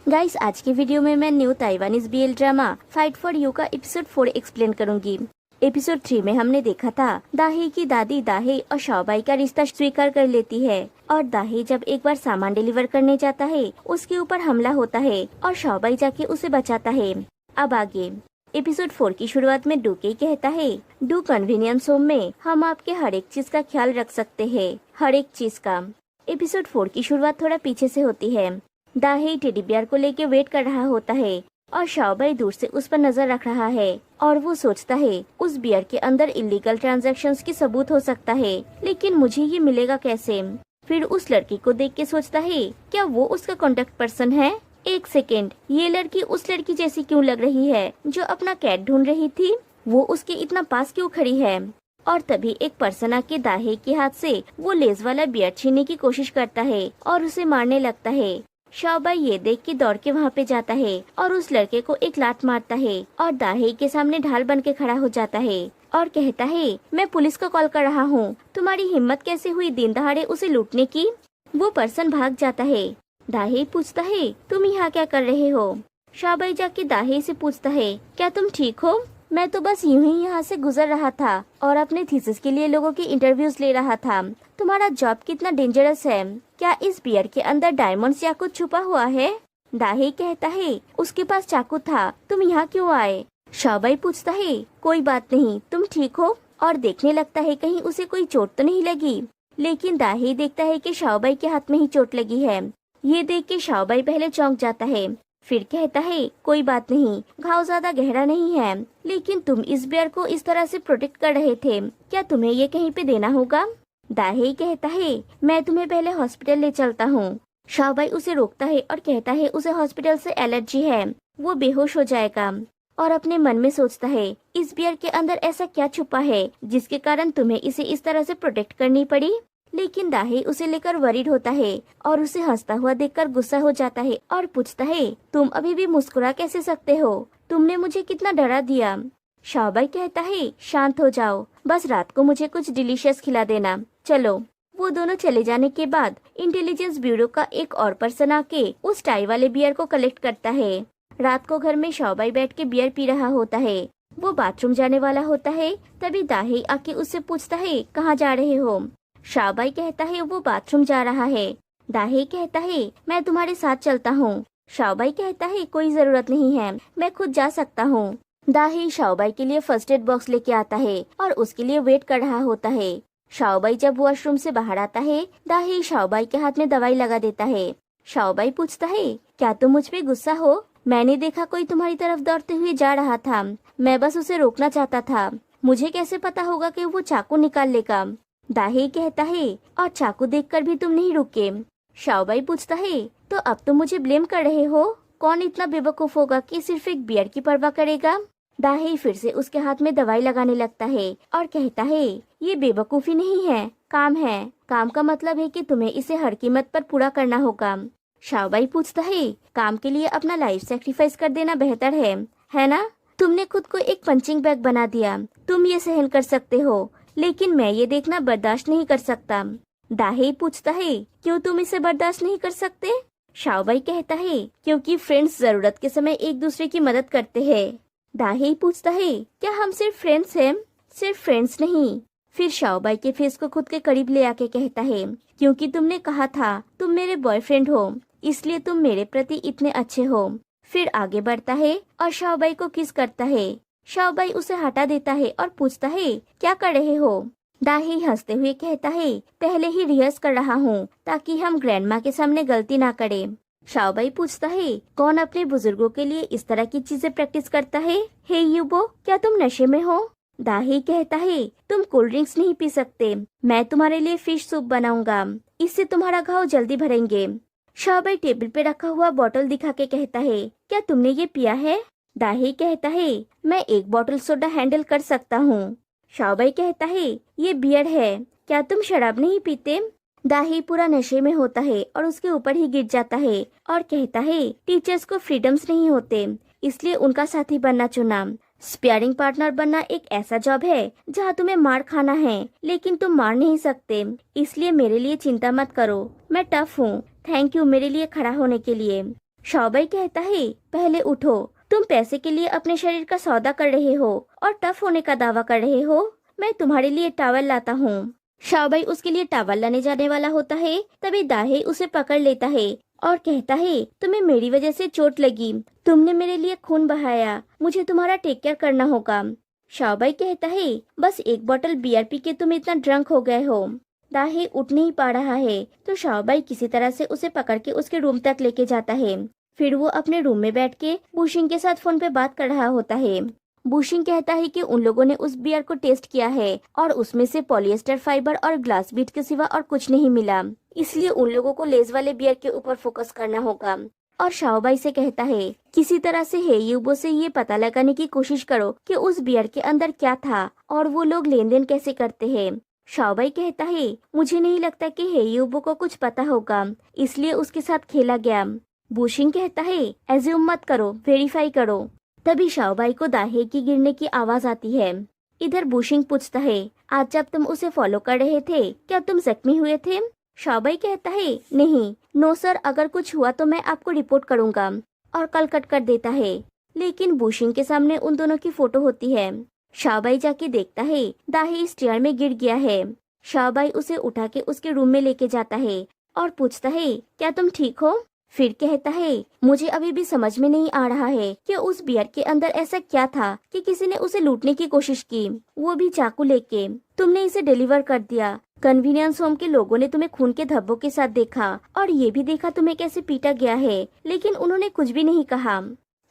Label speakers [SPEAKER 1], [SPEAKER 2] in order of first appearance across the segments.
[SPEAKER 1] Guys, आज की video में मैं new Taiwanese BL drama fight for you का एपिसोड 4 एक्सप्लेन करूंगी। एपिसोड 3 में हमने देखा था दाहे की दादी दाहे और शाओबाई का रिश्ता स्वीकार कर लेती है और दाहे जब एक बार सामान डिलीवर करने जाता है उसके ऊपर हमला होता है और शाओबाई जाके उसे बचाता है। अब आगे एपिसोड 4 की शुरुआत में डूके कहता है, डू कन्वीनियंस होम में हम आपके हर एक चीज का ख्याल रख सकते हैं, हर एक चीज का। एपिसोड 4 की शुरुआत थोड़ा पीछे से होती है। दाहे टेडी बियर को लेके वेट कर रहा होता है और शाओबाई दूर से उस पर नजर रख रहा है और वो सोचता है उस बियर के अंदर इलीगल ट्रांजैक्शंस की सबूत हो सकता है, लेकिन मुझे ये मिलेगा कैसे। फिर उस लड़की को देख के सोचता है क्या वो उसका कॉन्टेक्ट पर्सन है। एक सेकेंड, ये लड़की उस लड़की जैसी क्यों लग रही है जो अपना कैट ढूंढ रही थी, वो उसके इतना पास क्यों खड़ी है। और तभी एक पर्सन आके दाहे के हाथ से वो लेज वाला बियर छीनने की कोशिश करता है और उसे मारने लगता है। शाओबाई ये देख के दौड़ के वहाँ पे जाता है और उस लड़के को एक लात मारता है और दाहे के सामने ढाल बन के खड़ा हो जाता है और कहता है, मैं पुलिस को कॉल कर रहा हूँ, तुम्हारी हिम्मत कैसे हुई दिन दहाड़े उसे लूटने की। वो पर्सन भाग जाता है। दाहे पूछता है, तुम यहाँ क्या कर रहे हो। शाओबाई जाके दाहे से पूछता है, क्या तुम ठीक हो। मैं तो बस यूं ही यहाँ से गुजर रहा था और अपने थीसिस के लिए लोगों के इंटरव्यूज ले रहा था। तुम्हारा जॉब कितना डेंजरस है, क्या इस बियर के अंदर डायमंड्स या कुछ छुपा हुआ है। दाहे कहता है, उसके पास चाकू था, तुम यहाँ क्यों आए। शाओबाई पूछता है, कोई बात नहीं, तुम ठीक हो, और देखने लगता है कहीं उसे कोई चोट तो नहीं लगी। लेकिन दाहे देखता है कि शाओबाई के हाथ में ही चोट लगी है। ये देख के शाओबाई पहले चौंक जाता है, फिर कहता है, कोई बात नहीं, घाव ज्यादा गहरा नहीं है, लेकिन तुम इस बियर को इस तरह से प्रोटेक्ट कर रहे थे, क्या तुम्हें ये कहीं पे देना होगा। दाहे कहता है, मैं तुम्हें पहले हॉस्पिटल ले चलता हूँ। शाओबाई उसे रोकता है और कहता है उसे हॉस्पिटल से एलर्जी है, वो बेहोश हो जाएगा। और अपने मन में सोचता है, इस बियर के अंदर ऐसा क्या छुपा है जिसके कारण तुम्हें इसे इस तरह से प्रोटेक्ट करनी पड़ी। लेकिन दाहे उसे लेकर वरीड होता है और उसे हंसता हुआ देखकर गुस्सा हो जाता है और पूछता है, तुम अभी भी मुस्कुरा कैसे सकते हो, तुमने मुझे कितना डरा दिया। शाओबाई कहता है, शांत हो जाओ, बस रात को मुझे कुछ डिलीशियस खिला देना, चलो। वो दोनों चले जाने के बाद इंटेलिजेंस ब्यूरो का एक और पर्सन आके उस टाई वाले बियर को कलेक्ट करता है। रात को घर में शाओबाई बैठ के बियर पी रहा होता है। वो बाथरूम जाने वाला होता है, तभी दाहे आके उससे पूछता है, कहाँ जा रहे हो। शाओबाई कहता है वो बाथरूम जा रहा है। दाहे कहता है, मैं तुम्हारे साथ चलता हूँ। शाओबाई कहता है, कोई जरूरत नहीं है, मैं खुद जा सकता हूँ। दाहे शाओबाई के लिए फर्स्ट एड बॉक्स लेके आता है और उसके लिए वेट कर रहा होता है। शाओबाई जब वॉशरूम से बाहर आता है, दाहे शाओबाई के हाथ में दवाई लगा देता है। शाओबाई पूछता है, क्या तुम मुझ पे गुस्सा हो, मैंने देखा कोई तुम्हारी तरफ दौड़ते हुए जा रहा था, मैं बस उसे रोकना चाहता था, मुझे कैसे पता होगा कि वो चाकू निकाल लेगा। दाहे कहता है, और चाकू देखकर भी तुम नहीं रुके। शाओबाई पूछता है, तो अब तुम मुझे ब्लेम कर रहे हो, कौन इतना बेवकूफ होगा कि सिर्फ एक बियर की परवाह करेगा। दाहे फिर से उसके हाथ में दवाई लगाने लगता है और कहता है, ये बेवकूफी नहीं है, काम है, काम का मतलब है कि तुम्हें इसे हर कीमत पर पूरा करना होगा। शाओबाई पूछता है, काम के लिए अपना लाइफ सेक्रीफाइस कर देना बेहतर है ना। तुमने खुद को एक पंचिंग बैग बना दिया, तुम ये सहन कर सकते हो, लेकिन मैं ये देखना बर्दाश्त नहीं कर सकता। दाहे पूछता है, क्यों तुम इसे बर्दाश्त नहीं कर सकते। शाओबाई कहता है, क्योंकि फ्रेंड्स जरूरत के समय एक दूसरे की मदद करते हैं। दाहे पूछता है, क्या हम सिर्फ फ्रेंड्स हैं। सिर्फ फ्रेंड्स नहीं। फिर शाओबाई के फेस को खुद के करीब ले आके कहता है, क्योंकि तुमने कहा था तुम मेरे बॉयफ्रेंड हो, इसलिए तुम मेरे प्रति इतने अच्छे हो। फिर आगे बढ़ता है और शाओबाई को किस करता है। शाओबाई उसे हटा देता है और पूछता है, क्या कर रहे हो। दाहे हंसते हुए कहता है, पहले ही रिहर्स कर रहा हूँ ताकि हम ग्रैंडमा के सामने गलती ना करें। शाओबाई पूछता है, कौन अपने बुजुर्गों के लिए इस तरह की चीजें प्रैक्टिस करता है। हे यूबो, क्या तुम नशे में हो। दाहे कहता है, तुम कोल्ड ड्रिंक्स नहीं पी सकते, मैं तुम्हारे लिए फिश सूप बनाऊंगा, इससे तुम्हारा घाव जल्दी भरेंगे। शाओबाई टेबल पे रखा हुआ बोतल दिखा के कहता है, क्या तुमने ये पिया है। दाहे कहता है, मैं एक बोतल सोडा हैंडल कर सकता हूँ। शाओबाई कहता है, ये बियर है, क्या तुम शराब नहीं पीते। दाहे पूरा नशे में होता है और उसके ऊपर ही गिर जाता है और कहता है, टीचर्स को फ्रीडम्स नहीं होते, इसलिए उनका साथी बनना चुना। स्पेयरिंग पार्टनर बनना एक ऐसा जॉब है जहाँ तुम्हें मार खाना है, लेकिन तुम मार नहीं सकते, इसलिए मेरे लिए चिंता मत करो, मैं टफ हूँ, थैंक यू मेरे लिए खड़ा होने के लिए। शाओबाई कहता है, पहले उठो, तुम पैसे के लिए अपने शरीर का सौदा कर रहे हो और टफ होने का दावा कर रहे हो। मैं तुम्हारे लिए टॉवल लाता हूँ। शाओबाई उसके लिए टॉवल लाने जाने वाला होता है, तभी दाहे उसे पकड़ लेता है और कहता है, तुम्हें मेरी वजह से चोट लगी, तुमने मेरे लिए खून बहाया, मुझे तुम्हारा टेक केयर करना होगा। शाओबाई कहता है, बस एक बोतल बियर पी के तुम इतना ड्रंक हो गए हो। दाहे उठ नहीं पा रहा है तो शाओबाई किसी तरह से उसे पकड़ के उसके रूम तक लेके जाता है। फिर वो अपने रूम में बैठ के बूशिंग के साथ फोन पे बात कर रहा होता है। बूशिंग कहता है कि उन लोगों ने उस बियर को टेस्ट किया है और उसमें से पॉलिएस्टर फाइबर और ग्लास बीट के सिवा और कुछ नहीं मिला, इसलिए उन लोगों को लेज वाले बियर के ऊपर फोकस करना होगा। और शाओबाई से कहता है, किसी तरह से हेयुबो से ये पता लगाने की कोशिश करो कि उस बियर के अंदर क्या था और वो लोग लेन देन कैसे करते हैं। शाओबाई कहता है, मुझे नहीं लगता कि हेयुबो को कुछ पता होगा, इसलिए उसके साथ खेला गया। बूशिंग कहता है, एज्यूम मत करो, वेरीफाई करो। तभी शाओबाई को दाहे की गिरने की आवाज आती है। इधर बूशिंग पूछता है, आज जब तुम उसे फॉलो कर रहे थे क्या तुम जख्मी हुए थे। शाओबाई कहता है, नहीं, नो सर, अगर कुछ हुआ तो मैं आपको रिपोर्ट करूंगा, और कल कट कर देता है। लेकिन बूशिंग के सामने उन दोनों की फोटो होती है। शाओबाई जाके देखता है दाहे स्टेयर में गिर गया है। शाओबाई उसे उठा के उसके रूम में लेके जाता है और पूछता है, क्या तुम ठीक हो। फिर कहता है, मुझे अभी भी समझ में नहीं आ रहा है कि उस बियर के अंदर ऐसा क्या था कि किसी ने उसे लूटने की कोशिश की, वो भी चाकू लेके। तुमने इसे डिलीवर कर दिया। कन्वीनियंस होम के लोगों ने तुम्हें खून के धब्बों के साथ देखा और ये भी देखा तुम्हें कैसे पीटा गया है, लेकिन उन्होंने कुछ भी नहीं कहा।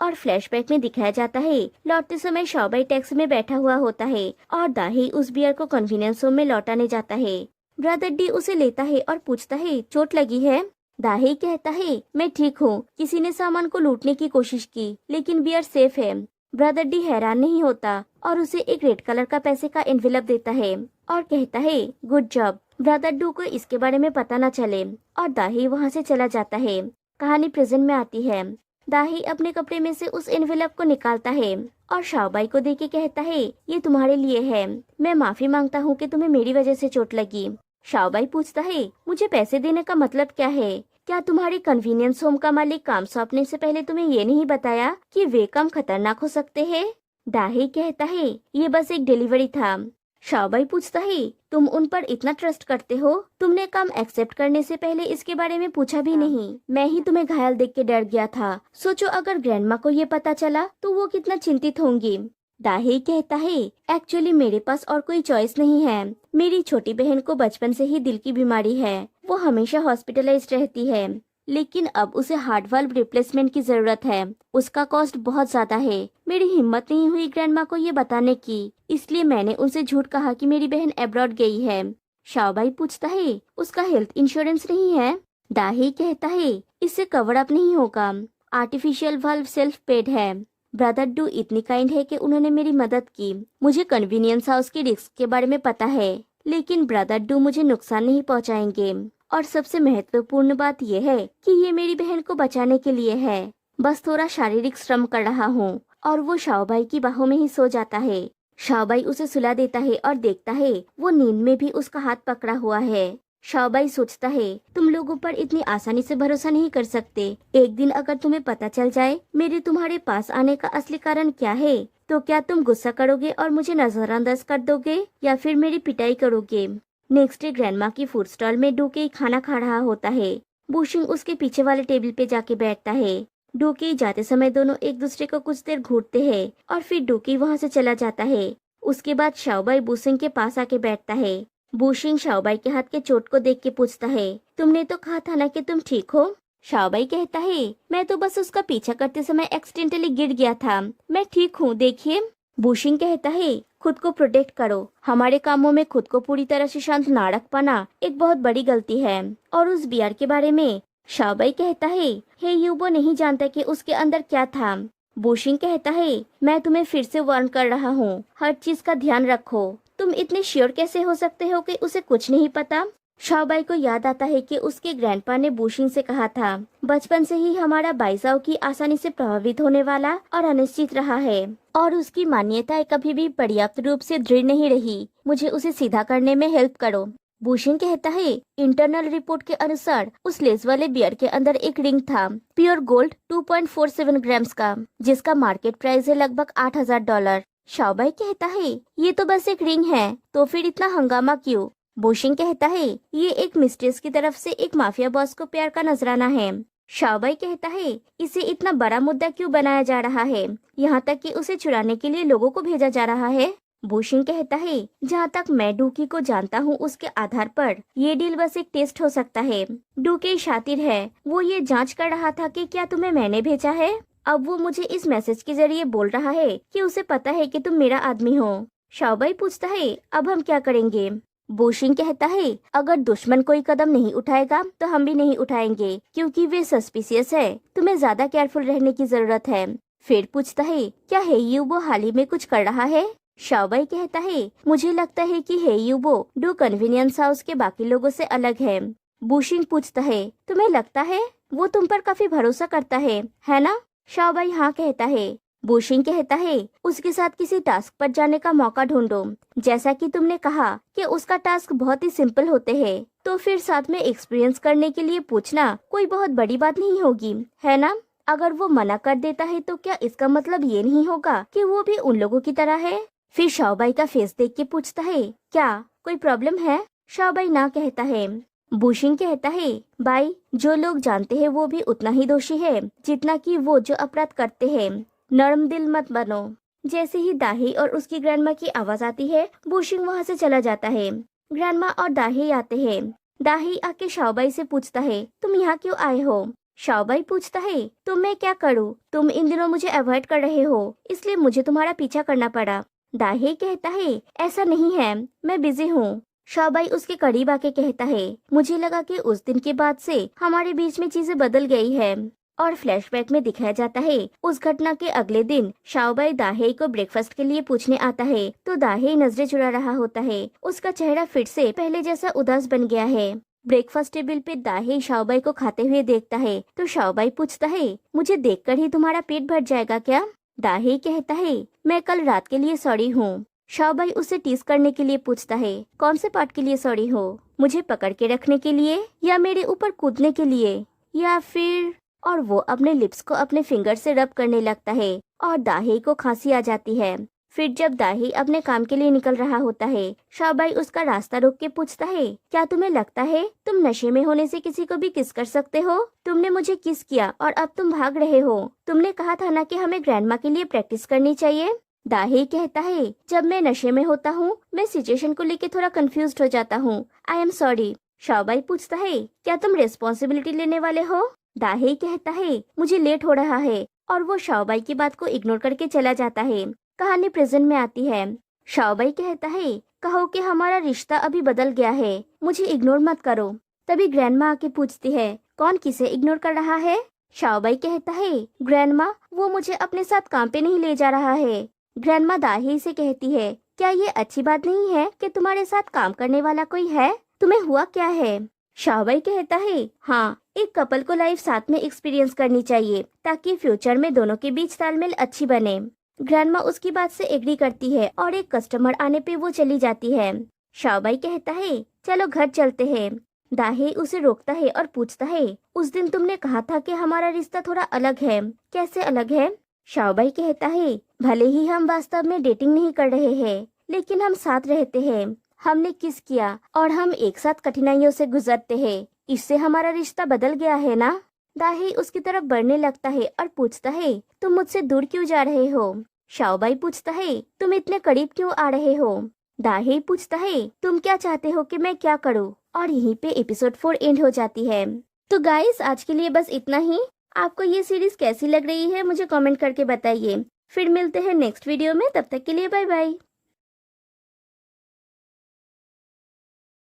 [SPEAKER 1] और फ्लैशबैक में दिखाया जाता है, लौटते समय शाओबाई टैक्सी में बैठा हुआ होता है और दाही उस बियर को कन्वीनियंस होम में लौटाने जाता है। ब्रदर डी उसे लेता है और पूछता है, चोट लगी है। दाही कहता है, मैं ठीक हूँ, किसी ने सामान को लूटने की कोशिश की, लेकिन बियर सेफ है। ब्रदर डी हैरान नहीं होता और उसे एक रेड कलर का पैसे का एनवेलप देता है और कहता है, गुड जॉब। ब्रदर डू को इसके बारे में पता न चले और दाही वहाँ से चला जाता है। कहानी प्रेजेंट में आती है। दाही अपने कपड़े में से उस एनवेलप को निकालता है और शाओबाई को देके कहता है, ये तुम्हारे लिए है, मैं माफी मांगता हूँ कि तुम्हें मेरी वजह से चोट लगी। शाओबाई पूछता है, मुझे पैसे देने का मतलब क्या है। क्या तुम्हारे कन्वीनियंस होम का मालिक काम सौंपने से पहले तुम्हें ये नहीं बताया कि वे काम खतरनाक हो सकते हैं। दाही कहता है, ये बस एक डिलीवरी था। शाओबाई पूछता है, तुम उन पर इतना ट्रस्ट करते हो, तुमने काम एक्सेप्ट करने से पहले इसके बारे में पूछा भी नहीं। मैं ही तुम्हें घायल देख के डर गया था। सोचो अगर ग्रैंडमा को ये पता चला तो वो कितना चिंतित होंगी। दाही कहता है, एक्चुअली मेरे पास और कोई चॉइस नहीं है। मेरी छोटी बहन को बचपन से ही दिल की बीमारी है, वो हमेशा हॉस्पिटलाइज्ड रहती है, लेकिन अब उसे हार्ट वाल्व रिप्लेसमेंट की जरूरत है। उसका कॉस्ट बहुत ज्यादा है। मेरी हिम्मत नहीं हुई ग्रैंडमा को ये बताने की, इसलिए मैंने उनसे झूठ कहा कि मेरी बहन अब्रॉड गई है। शाओबाई पूछता है, उसका हेल्थ इंश्योरेंस नहीं है। दाही कहता है, इससे कवर अप नहीं होगा, आर्टिफिशियल वाल्व सेल्फ पेड है। ब्रदर डू इतनी काइंड है कि उन्होंने मेरी मदद की। मुझे कन्वीनियंस हाउस की रिस्क के बारे में पता है, लेकिन ब्रदर डू मुझे नुकसान नहीं पहुंचाएंगे। और सबसे महत्वपूर्ण बात यह है कि ये मेरी बहन को बचाने के लिए है। बस थोड़ा शारीरिक श्रम कर रहा हूँ। और वो शाओबाई की बाहों में ही सो जाता है। शाओबाई उसे सुला देता है और देखता है वो नींद में भी उसका हाथ पकड़ा हुआ है। शाओबाई सोचता है, तुम लोगों पर इतनी आसानी से भरोसा नहीं कर सकते। एक दिन अगर तुम्हें पता चल जाए मेरे तुम्हारे पास आने का असली कारण क्या है, तो क्या तुम गुस्सा करोगे और मुझे नजरअंदाज कर दोगे या फिर मेरी पिटाई करोगे। नेक्स्ट डे ग्रैंडमा की फूड स्टॉल में डूके खाना खा रहा होता है। बूशिंग उसके पीछे वाले टेबल पे जाके बैठता है। डूके जाते समय दोनों एक दूसरे को कुछ देर घूरते हैं और फिर डूके वहाँ से चला जाता है। उसके बाद शाओबाई बूशिंग के पास आके बैठता है। बूशिंग शाओबाई के हाथ के चोट को देख के पूछता है, तुमने तो कहा था ना कि तुम ठीक हो। शाओबाई कहता है, मैं तो बस उसका पीछा करते समय एक्सीडेंटली गिर गया था, मैं ठीक हूँ, देखिए। बूशिंग कहता है, खुद को प्रोटेक्ट करो। हमारे कामों में खुद को पूरी तरह से शांत ना रख पाना एक बहुत बड़ी गलती है। और उस बियर के बारे में शाओबाई कहता है, हेयुबो नहीं जानता कि उसके अंदर क्या था। बूशिंग कहता है, मैं तुम्हें फिर से वार्न कर रहा हूँ, हर चीज का ध्यान रखो। तुम इतने श्योर कैसे हो सकते हो कि उसे कुछ नहीं पता। शाओबाई को याद आता है कि उसके ग्रैंडपा ने बूशिंग से कहा था, बचपन से ही हमारा बाइजाओ की आसानी से प्रभावित होने वाला और अनिश्चित रहा है और उसकी मान्यताएं कभी भी पर्याप्त रूप से दृढ़ नहीं रही। मुझे उसे सीधा करने में हेल्प करो। भूषण कहता है इंटरनल रिपोर्ट के अनुसार उस लेस वाले बियर के अंदर एक रिंग था, प्योर गोल्ड 2.47 ग्राम्स का, जिसका मार्केट प्राइस है लगभग $8,000। शाओबाई कहता है ये तो बस एक रिंग है, तो फिर इतना हंगामा क्यों? भूषण कहता है ये एक मिस्ट्रेस की तरफ से एक माफिया बॉस को प्यार का नजराना है। शाओबाई कहता है इसे इतना बड़ा मुद्दा क्यों बनाया जा रहा है, यहाँ तक कि उसे चुराने के लिए लोगों को भेजा जा रहा है। भूषण कहता है जहाँ तक मैं डूकी को जानता हूँ उसके आधार पर ये डील बस एक टेस्ट हो सकता है। डूकी शातिर है, वो ये जांच कर रहा था कि क्या तुम्हें मैंने भेजा है। अब वो मुझे इस मैसेज के जरिए बोल रहा है कि उसे पता है कि तुम मेरा आदमी हो। शाओबाई पूछता है अब हम क्या करेंगे? भूषण कहता है अगर दुश्मन कोई कदम नहीं उठाएगा तो हम भी नहीं उठाएंगे, क्योंकि वे सस्पिशियस है। तुम्हें ज्यादा केयरफुल रहने की जरूरत है। फिर पूछता है क्या हेयुबो हाल ही में कुछ कर रहा है? शाओबाई कहता है मुझे लगता है कि हेयुबो डू कन्वीनियंस हाउस के बाकी लोगों से अलग है। भूषण पूछता है तुम्हें लगता है वो तुम पर काफी भरोसा करता है ना? शाओबाई हाँ कहता है। भूषण कहता है उसके साथ किसी टास्क पर जाने का मौका ढूंढो। जैसा कि तुमने कहा कि उसका टास्क बहुत ही सिंपल होते हैं, तो फिर साथ में एक्सपीरियंस करने के लिए पूछना कोई बहुत बड़ी बात नहीं होगी, है ना? अगर वो मना कर देता है तो क्या इसका मतलब ये नहीं होगा कि वो भी उन लोगों की तरह है? फिर शाओबाई का फेस देख के पूछता है क्या कोई प्रॉब्लम है? शाओबाई ना कहता है। भूषण कहता है भाई जो लोग जानते हैं वो भी उतना ही दोषी है जितना कि वो जो अपराध करते हैं। नरम दिल मत बनो। जैसे ही दाही और उसकी ग्रैंडमा की आवाज आती है भूषण वहाँ से चला जाता है। ग्रैंडमा और दाही आते हैं। दाही आके शाओबाई से पूछता है तुम यहाँ क्यों आए हो? शाओबाई पूछता है तो मैं क्या करूँ, तुम इन दिनों मुझे अवॉइड कर रहे हो इसलिए मुझे तुम्हारा पीछा करना पड़ा। दाही कहता है ऐसा नहीं है, मैं बिजी हूँ। शाओबाई उसके करीब आके कहता है मुझे लगा कि उस दिन के बाद से हमारे बीच में चीजें बदल गई है। और फ्लैशबैक में दिखाया जाता है उस घटना के अगले दिन शाओबाई दाहे को ब्रेकफास्ट के लिए पूछने आता है तो दाहे नजरें चुरा रहा होता है। उसका चेहरा फिर से पहले जैसा उदास बन गया है। ब्रेकफास्ट टेबल पे दाहे शाओबाई को खाते हुए देखता है तो शाओबाई पूछता है मुझे देखकर ही तुम्हारा पेट भर जाएगा क्या? दाहे कहता है मैं कल रात के लिए सॉरी हूँ। शाओबाई उसे टीज करने के लिए पूछता है कौन से पार्ट के लिए सॉरी हो? मुझे पकड़ के रखने के लिए या मेरे ऊपर कूदने के लिए या फिर? और वो अपने लिप्स को अपने फिंगर से रब करने लगता है और दाही को खांसी आ जाती है। फिर जब दाही अपने काम के लिए निकल रहा होता है शाओबाई उसका रास्ता रोक के पूछता है क्या तुम्हें लगता है तुम नशे में होने से किसी को भी किस कर सकते हो? तुमने मुझे किस किया और अब तुम भाग रहे हो। तुमने कहा था ना कि हमें ग्रैंडमा के लिए प्रैक्टिस करनी चाहिए। दाही कहता है जब मैं नशे में होता हूँ मैं सिचुएशन को लेके थोड़ा कंफ्यूज हो जाता हूँ, आई एम सॉरी। शाओबाई पूछता है क्या तुम रिस्पॉन्सिबिलिटी लेने वाले हो? दाही कहता है मुझे लेट हो रहा है और वो शाओबाई की बात को इग्नोर करके चला जाता है। कहानी प्रेजेंट में आती है। शाओबाई कहता है कहो कि हमारा रिश्ता अभी बदल गया है, मुझे इग्नोर मत करो। तभी ग्रैंडमा आके पूछती है कौन किसे इग्नोर कर रहा है? शाओबाई कहता है ग्रैंडमा वो मुझे अपने साथ काम पे नहीं ले जा रहा है। ग्रैंडमा दाही से कहती है क्या ये अच्छी बात नहीं है कि तुम्हारे साथ काम करने वाला कोई है? तुम्हें हुआ क्या है? शाओबाई कहता है हाँ, एक कपल को लाइफ साथ में एक्सपीरियंस करनी चाहिए ताकि फ्यूचर में दोनों के बीच तालमेल अच्छी बने। ग्रैंडमा उसकी बात से एग्री करती है और एक कस्टमर आने पे वो चली जाती है। शाओबाई कहता है चलो घर चलते हैं। दाही उसे रोकता है और पूछता है उस दिन तुमने कहा था कि हमारा रिश्ता थोड़ा अलग है, कैसे अलग है? शाओबाई कहता है भले ही हम वास्तव में डेटिंग नहीं कर रहे हैं लेकिन हम साथ रहते हैं, हमने किस किया और हम एक साथ कठिनाइयों से गुजरते हैं, इससे हमारा रिश्ता बदल गया है ना? दाही उसकी तरफ बढ़ने लगता है और पूछता है तुम मुझसे दूर क्यों जा रहे हो? शाओबाई पूछता है तुम इतने करीब क्यों आ रहे हो? दाही पूछता है तुम क्या चाहते हो कि मैं क्या करूँ? और यहीं पे एपिसोड 4 एंड हो जाती है। तो गाइस आज के लिए बस इतना ही। आपको ये सीरीज कैसी लग रही है मुझे कमेंट करके बताइए। फिर मिलते हैं नेक्स्ट वीडियो में, तब तक के लिए बाय बाय।